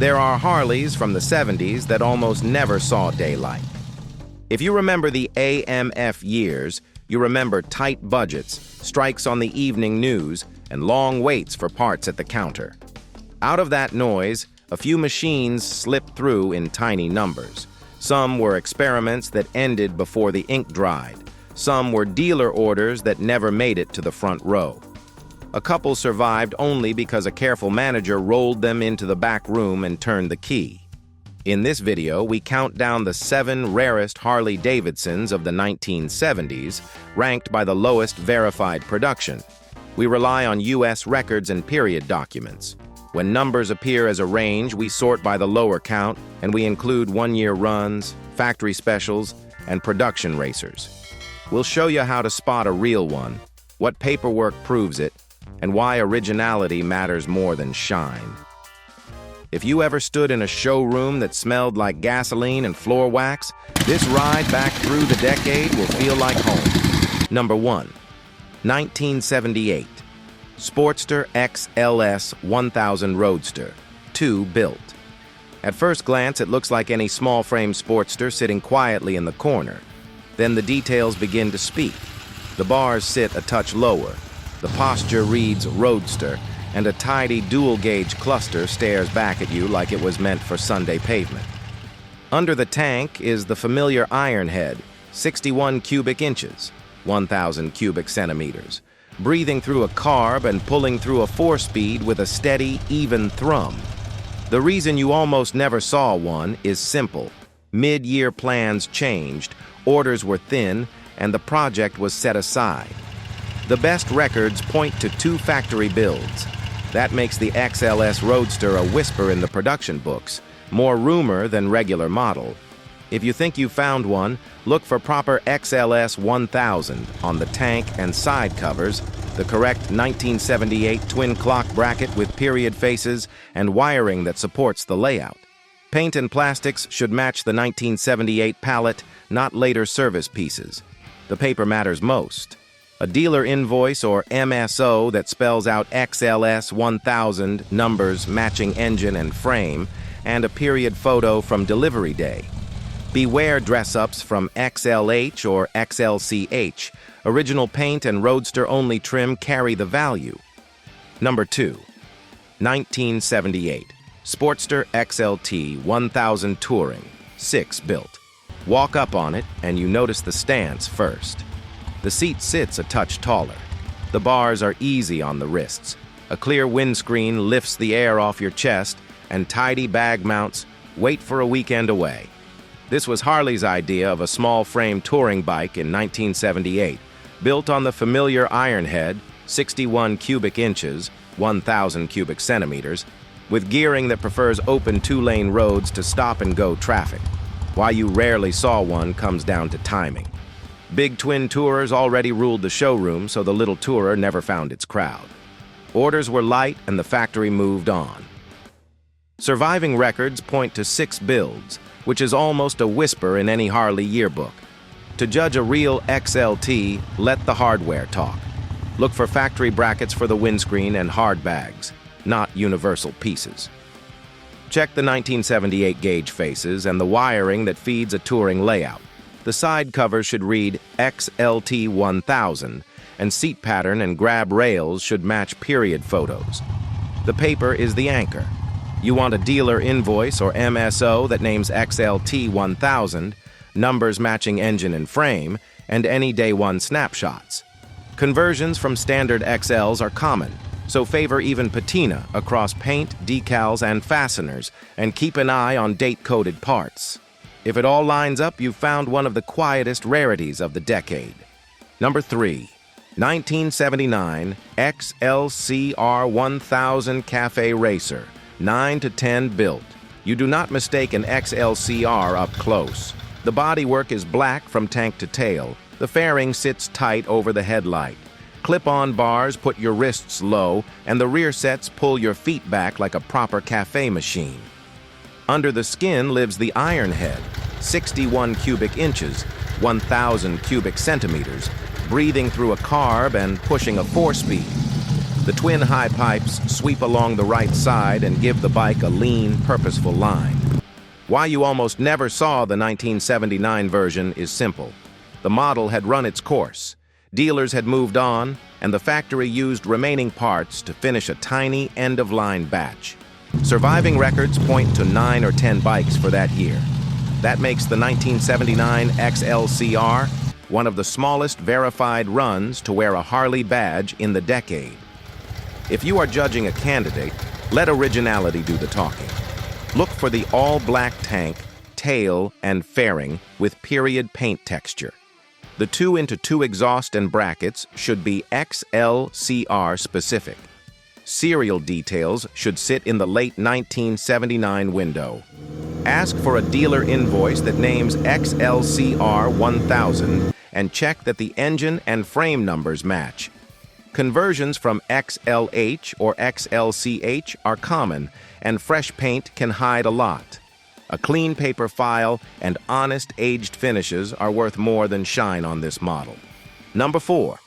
There are Harleys from the 70s that almost never saw daylight. If you remember the AMF years, you remember tight budgets, strikes on the evening news, and long waits for parts at the counter. Out of that noise, a few machines slipped through in tiny numbers. Some were experiments that ended before the ink dried. Some were dealer orders that never made it to the front row. A couple survived only because a careful manager rolled them into the back room and turned the key. In this video, we count down the 7 rarest Harley-Davidsons of the 1970s, ranked by the lowest verified production. We rely on U.S. records and period documents. When numbers appear as a range, we sort by the lower count, and we include one-year runs, factory specials, and production racers. We'll show you how to spot a real one, what paperwork proves it, and why originality matters more than shine. If you ever stood in a showroom that smelled like gasoline and floor wax, this ride back through the decade will feel like home. Number 1. 1978. Sportster XLS 1000 Roadster, 2 built. At first glance, it looks like any small-frame Sportster sitting quietly in the corner. Then the details begin to speak. The bars sit a touch lower. The posture reads Roadster, and a tidy dual-gauge cluster stares back at you like it was meant for Sunday pavement. Under the tank is the familiar iron head, 61 cubic inches, 1,000 cubic centimeters, breathing through a carb and pulling through a 4-speed with a steady, even thrum. The reason you almost never saw one is simple. Mid-year plans changed, orders were thin, and the project was set aside. The best records point to 2 factory builds. That makes the XLS Roadster a whisper in the production books, more rumor than regular model. If you think you found one, look for proper XLS 1000 on the tank and side covers, the correct 1978 twin clock bracket with period faces and wiring that supports the layout. Paint and plastics should match the 1978 palette, not later service pieces. The paper matters most. A dealer invoice or MSO that spells out XLS 1000 numbers matching engine and frame, and a period photo from delivery day. Beware dress-ups from XLH or XLCH. Original paint and Roadster-only trim carry the value. Number 2. 1978. Sportster XLT 1000 Touring, 6 built. Walk up on it and you notice the stance first. The seat sits a touch taller. The bars are easy on the wrists. A clear windscreen lifts the air off your chest, and tidy bag mounts wait for a weekend away. This was Harley's idea of a small-frame touring bike in 1978, built on the familiar iron head, 61 cubic inches, 1,000 cubic centimeters, with gearing that prefers open 2-lane roads to stop-and-go traffic. Why you rarely saw one comes down to timing. Big twin tourers already ruled the showroom, so the little tourer never found its crowd. Orders were light and the factory moved on. Surviving records point to 6 builds, which is almost a whisper in any Harley yearbook. To judge a real XLT, let the hardware talk. Look for factory brackets for the windscreen and hard bags, not universal pieces. Check the 1978 gauge faces and the wiring that feeds a touring layout. The side cover should read XLT 1000, and seat pattern and grab rails should match period photos. The paper is the anchor. You want a dealer invoice or MSO that names XLT 1000, numbers matching engine and frame, and any day one snapshots. Conversions from standard XLs are common, so favor even patina across paint, decals, and fasteners, and keep an eye on date-coded parts. If it all lines up, you've found one of the quietest rarities of the decade. Number 3. 1979 XLCR 1000 Café Racer, 9 to 10 built. You do not mistake an XLCR up close. The bodywork is black from tank to tail. The fairing sits tight over the headlight. Clip-on bars put your wrists low, and the rear sets pull your feet back like a proper cafe machine. Under the skin lives the iron head, 61 cubic inches, 1,000 cubic centimeters, breathing through a carb and pushing a 4-speed. The twin high pipes sweep along the right side and give the bike a lean, purposeful line. Why you almost never saw the 1979 version is simple. The model had run its course. Dealers had moved on, and the factory used remaining parts to finish a tiny end-of-line batch. Surviving records point to 9 or 10 bikes for that year. That makes the 1979 XLCR one of the smallest verified runs to wear a Harley badge in the decade. If you are judging a candidate, let originality do the talking. Look for the all-black tank, tail, and fairing with period paint texture. The 2x2 exhaust and brackets should be XLCR specific. Serial details should sit in the late 1979 window. Ask for a dealer invoice that names XLCR 1000 and check that the engine and frame numbers match. Conversions from XLH or XLCH are common, and fresh paint can hide a lot. A clean paper file and honest aged finishes are worth more than shine on this model. Number 4.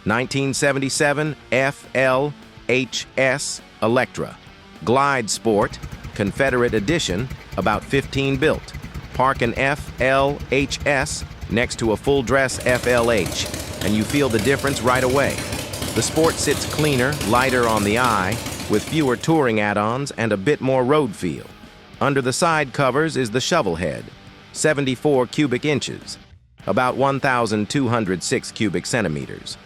1977 FLHS Electra Glide Sport Confederate Edition, about 15 built. Park an FLHS next to a full-dress FLH, and you feel the difference right away. The Sport sits cleaner, lighter on the eye, with fewer touring add-ons and a bit more road feel. Under the side covers is the shovel head, 74 cubic inches, about 1,206 cubic centimeters.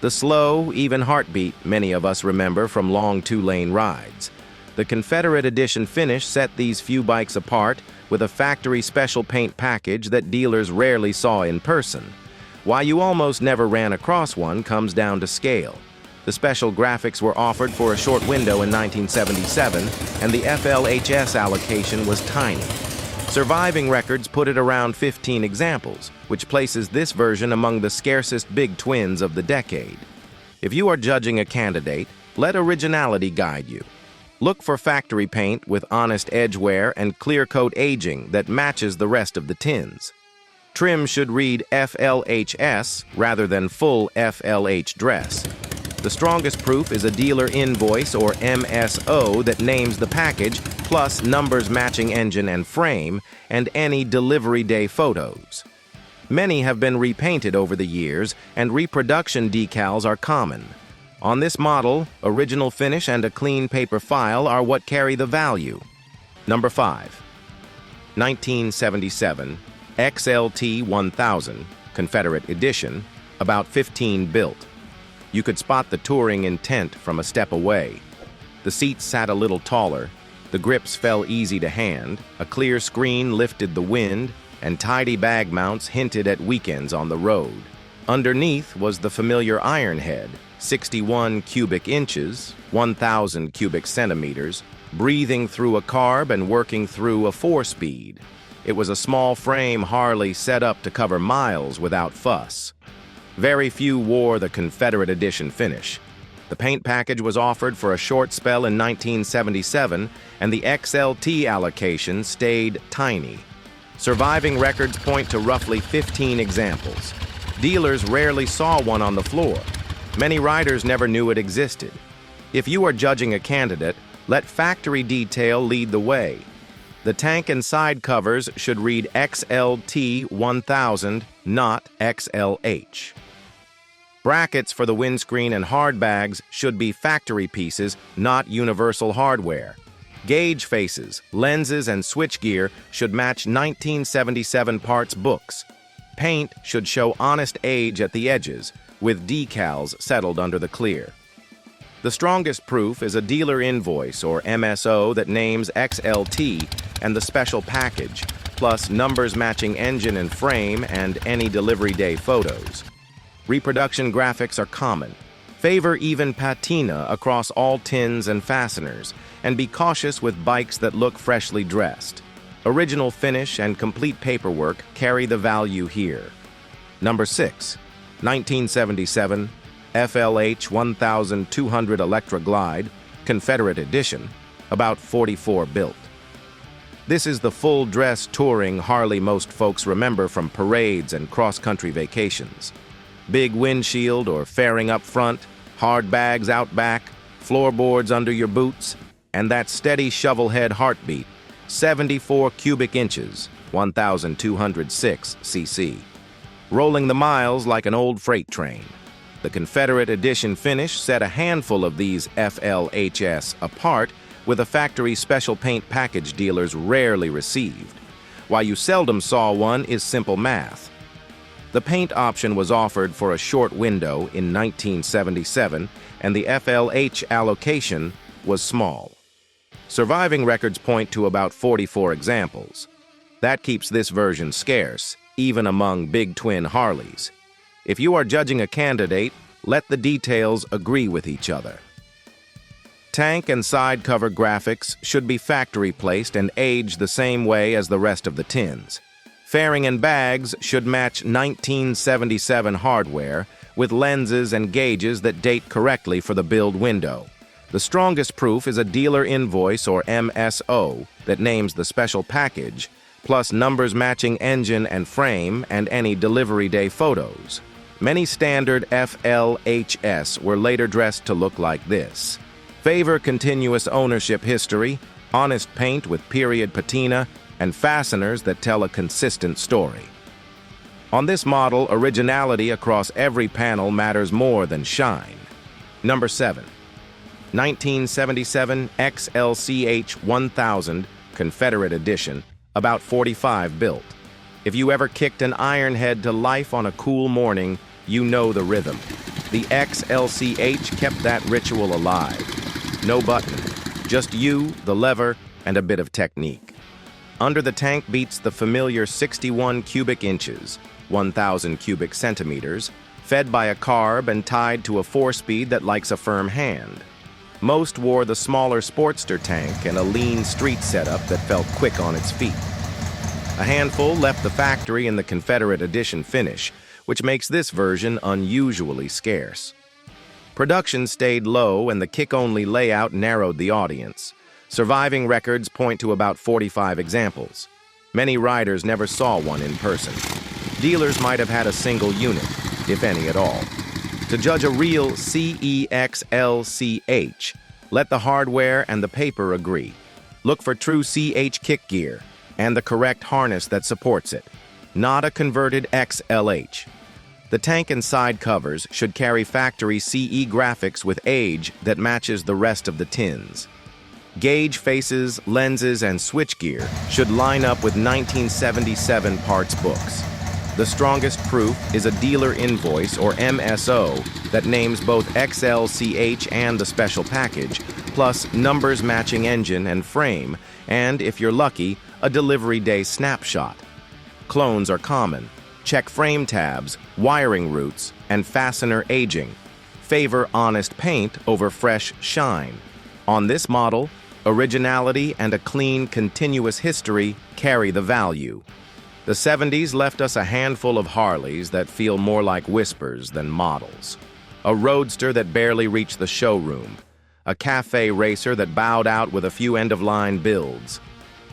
The slow, even heartbeat many of us remember from long two-lane rides. The Confederate Edition finish set these few bikes apart with a factory special paint package that dealers rarely saw in person. Why you almost never ran across one comes down to scale. The special graphics were offered for a short window in 1977, and the FLHS allocation was tiny. Surviving records put it around 15 examples, which places this version among the scarcest big twins of the decade. If you are judging a candidate, let originality guide you. Look for factory paint with honest edge wear and clear coat aging that matches the rest of the tins. Trim should read FLHS rather than full FLH dress. The strongest proof is a dealer invoice or MSO that names the package, plus numbers matching engine and frame, and any delivery day photos. Many have been repainted over the years, and reproduction decals are common. On this model, original finish and a clean paper file are what carry the value. Number 5. 1977 XLT 1000 Confederate Edition, about 15 built. You could spot the touring intent from a step away. The seats sat a little taller, the grips fell easy to hand, a clear screen lifted the wind, and tidy bag mounts hinted at weekends on the road. Underneath was the familiar iron head, 61 cubic inches, 1,000 cubic centimeters, breathing through a carb and working through a 4-speed. It was a small frame Harley set up to cover miles without fuss. Very few wore the Confederate Edition finish. The paint package was offered for a short spell in 1977, and the XLT allocation stayed tiny. Surviving records point to roughly 15 examples. Dealers rarely saw one on the floor. Many riders never knew it existed. If you are judging a candidate, let factory detail lead the way. The tank and side covers should read XLT 1000, not XLH. Brackets for the windscreen and hard bags should be factory pieces, not universal hardware. Gauge faces, lenses, and switchgear should match 1977 parts books. Paint should show honest age at the edges, with decals settled under the clear. The strongest proof is a dealer invoice or MSO that names XLT and the special package, plus numbers matching engine and frame and any delivery day photos. Reproduction graphics are common. Favor even patina across all tins and fasteners, and be cautious with bikes that look freshly dressed. Original finish and complete paperwork carry the value here. Number 6. 1977 FLH 1200 Electra Glide Confederate Edition, about 44 built. This is the full-dress touring Harley most folks remember from parades and cross-country vacations. Big windshield or fairing up front, hard bags out back, floorboards under your boots, and that steady shovelhead heartbeat, 74 cubic inches, 1,206 cc. Rolling the miles like an old freight train. The Confederate Edition finish set a handful of these FLHS apart with a factory special paint package dealers rarely received. Why you seldom saw one is simple math. The paint option was offered for a short window in 1977, and the FLH allocation was small. Surviving records point to about 44 examples. That keeps this version scarce, even among big twin Harleys. If you are judging a candidate, let the details agree with each other. Tank and side cover graphics should be factory placed and aged the same way as the rest of the tins. Fairing and bags should match 1977 hardware with lenses and gauges that date correctly for the build window. The strongest proof is a dealer invoice or MSO that names the special package, plus numbers matching engine and frame and any delivery day photos. Many standard FLHS were later dressed to look like this. Favor continuous ownership history, honest paint with period patina, and fasteners that tell a consistent story. On this model, originality across every panel matters more than shine. Number 7. 1977 XLCH 1000 Confederate Edition, about 45 built. If you ever kicked an ironhead to life on a cool morning, you know the rhythm. The XLCH kept that ritual alive. No button, just you, the lever, and a bit of technique. Under the tank beats the familiar 61 cubic inches, 1,000 cubic centimeters, fed by a carb and tied to a 4-speed that likes a firm hand. Most wore the smaller Sportster tank and a lean street setup that felt quick on its feet. A handful left the factory in the Confederate Edition finish, which makes this version unusually scarce. Production stayed low and the kick-only layout narrowed the audience. Surviving records point to about 45 examples. Many riders never saw one in person. Dealers might have had a single unit, if any at all. To judge a real XLCH, let the hardware and the paper agree. Look for true CH kick gear and the correct harness that supports it, not a converted XLH. The tank and side covers should carry factory CE graphics with age that matches the rest of the tins. Gauge faces, lenses, and switchgear should line up with 1977 parts books. The strongest proof is a dealer invoice or MSO that names both XLCH and the special package, plus numbers matching engine and frame, and, if you're lucky, a delivery day snapshot. Clones are common. Check frame tabs, wiring routes, and fastener aging. Favor honest paint over fresh shine. On this model, originality and a clean, continuous history carry the value. The 70s left us a handful of Harleys that feel more like whispers than models. A Roadster that barely reached the showroom. A Café Racer that bowed out with a few end-of-line builds.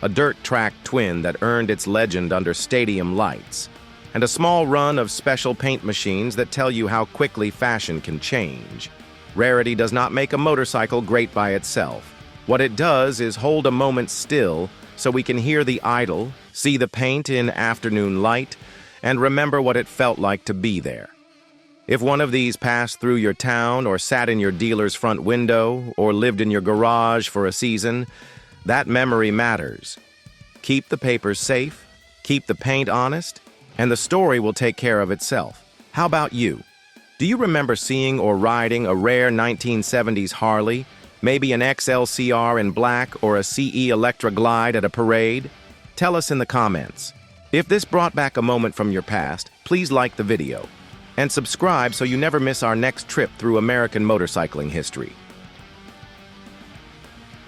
A dirt track twin that earned its legend under stadium lights. And a small run of special paint machines that tell you how quickly fashion can change. Rarity does not make a motorcycle great by itself. What it does is hold a moment still so we can hear the idle, see the paint in afternoon light, and remember what it felt like to be there. If one of these passed through your town or sat in your dealer's front window or lived in your garage for a season, that memory matters. Keep the papers safe, keep the paint honest, and the story will take care of itself. How about you? Do you remember seeing or riding a rare 1970s Harley, maybe an XLCR in black or a CE Electra Glide at a parade? Tell us in the comments. If this brought back a moment from your past, please like the video and subscribe so you never miss our next trip through American motorcycling history.